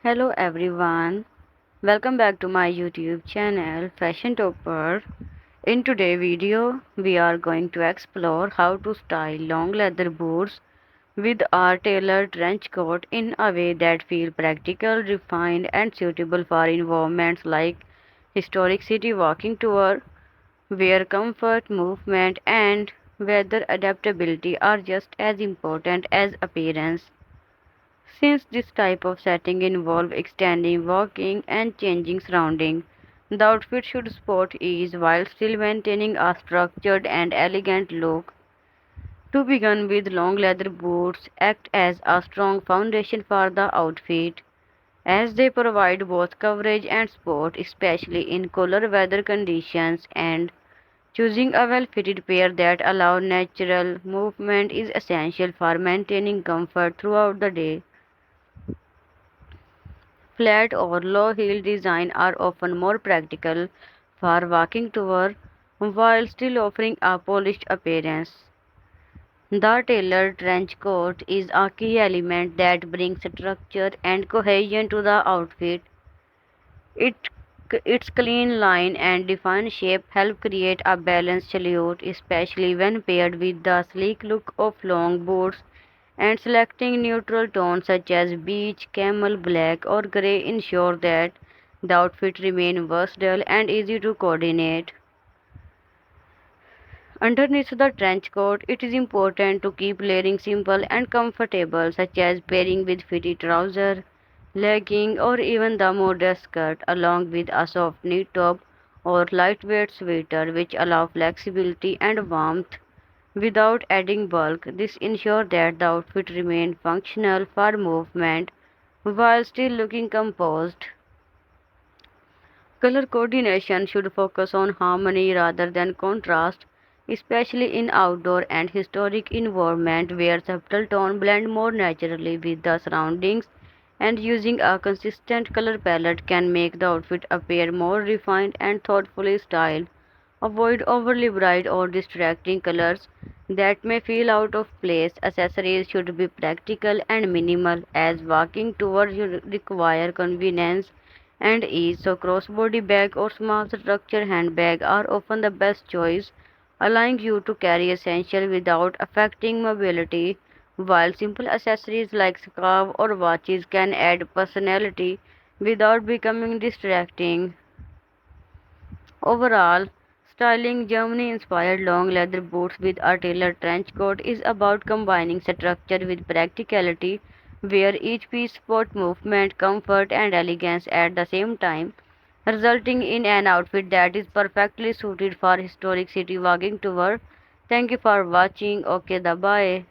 Hello everyone, welcome back to my YouTube channel Fashion Topper. In today's video, we are going to explore how to style long leather boots with our tailored trench coat in a way that feels practical, refined and suitable for environments like historic city walking tour, where comfort, movement and weather adaptability are just as important as appearance. Since this type of setting involves extending, walking, and changing surroundings, the outfit should support ease while still maintaining a structured and elegant look. To begin with, long leather boots act as a strong foundation for the outfit, as they provide both coverage and support, especially in cooler weather conditions, and choosing a well-fitted pair that allows natural movement is essential for maintaining comfort throughout the day. Flat or low-heel design are often more practical for walking tour while still offering a polished appearance. The tailored trench coat is a key element that brings structure and cohesion to the outfit. It, its clean line and defined shape help create a balanced silhouette, especially when paired with the sleek look of long boots, and selecting neutral tones such as beige, camel black, or grey ensure that the outfit remains versatile and easy to coordinate. Underneath the trench coat, it is important to keep layering simple and comfortable, such as pairing with fitted trousers, legging, or even the modest skirt, along with a soft knit top or lightweight sweater, which allow flexibility and warmth without adding bulk. This ensures that the outfit remains functional for movement while still looking composed. Color coordination should focus on harmony rather than contrast, especially in outdoor and historic environments where subtle tones blend more naturally with the surroundings, and using a consistent color palette can make the outfit appear more refined and thoughtfully styled. Avoid overly bright or distracting colors that may feel out of place. Accessories should be practical and minimal as walking tours require convenience and ease, so crossbody bag or small structured handbag are often the best choice, allowing you to carry essentials without affecting mobility, while simple accessories like scarf or watches can add personality without becoming distracting. Overall, styling Germany-inspired long leather boots with a tailored trench coat is about combining structure with practicality, where each piece supports movement, comfort, and elegance at the same time, resulting in an outfit that is perfectly suited for historic city walking tour. Thank you for watching. Okay, bye.